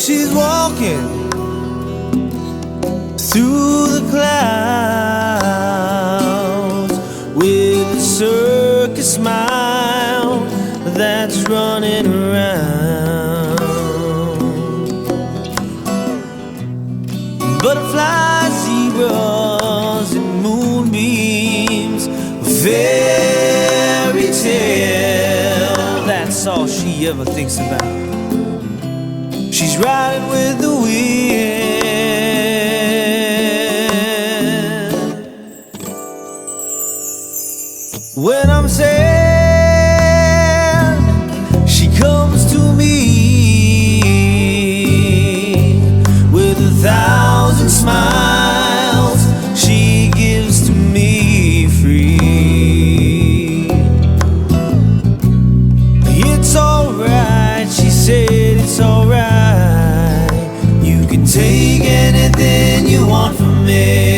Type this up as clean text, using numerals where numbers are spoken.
she's walking through the clouds with a circus smile that's running around. Butterflies, zebras, and moonbeams, fairy tale, that's all she ever thinks about. She's riding with the wind. When I'm sad, she comes to me with 1,000 smiles she gives to me free. It's alright, she said, it's alright. You can take anything you want from me.